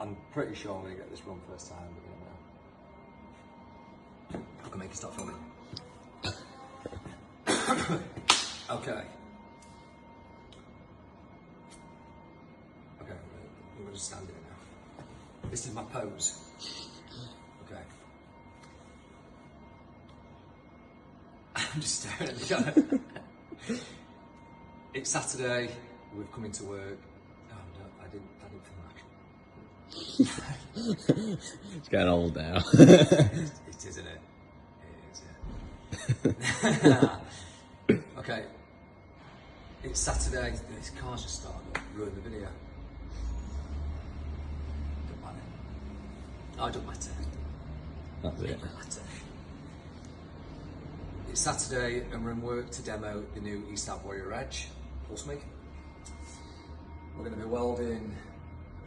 I'm pretty sure I'm going to get this run first time, but you know. I can make it stop filming. Okay. Okay, I'm going to stand here now. This is my pose. Okay. I'm just staring at the camera. It's Saturday, we've come into work. Oh no, I didn't film that. It's getting old now. It is, isn't it? It is, yeah. Okay. It's Saturday, this car's just started up, ruined the video. Don't matter. Oh, it don't matter. That's it. It don't matter. It's Saturday and we're in work to demo the new ESAB Warrior Edge pulse MIG. We're going to be welding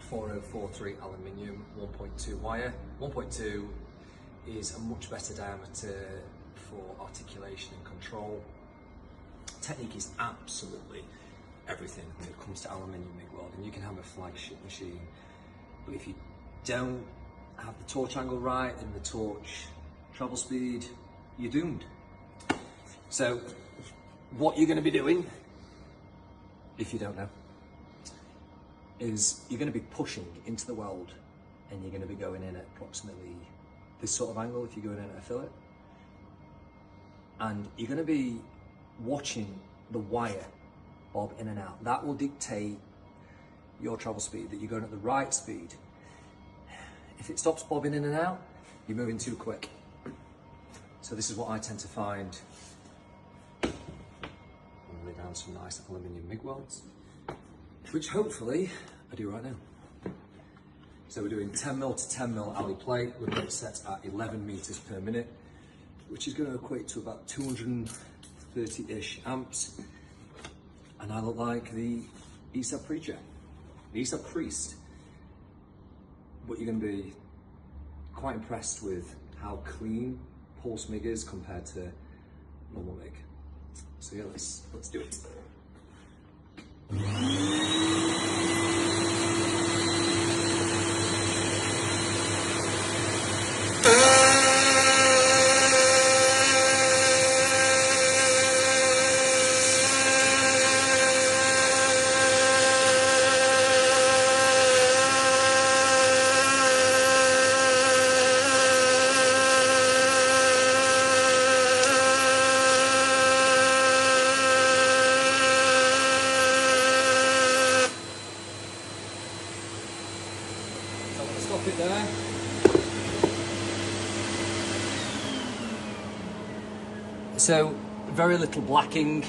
4043 aluminium 1.2 wire. 1.2 is a much better diameter for articulation and control. Technique is absolutely everything when it comes to aluminium MIG welding. You can have a flagship machine, but if you don't have the torch angle right and the torch travel speed, you're doomed. So what you're going to be doing, if you don't know, is you're going to be pushing into the weld and you're going to be going in at approximately this sort of angle if you're going in at a fillet. And you're going to be watching the wire bob in and out. That will dictate your travel speed, that you're going at the right speed. If it stops bobbing in and out, you're moving too quick. So this is what I tend to find. I'll lay down some nice aluminium MIG welds, which hopefully I do right now. So we're doing 10mm to 10mm alley plate. We've got it set at 11 meters per minute, which is going to equate to about 230-ish amps. And I look like the ESAB preacher, the ESAB priest. But you're going to be quite impressed with how clean pulse MIG is compared to normal MIG. So yeah, let's do it. Stop it there. So very little blacking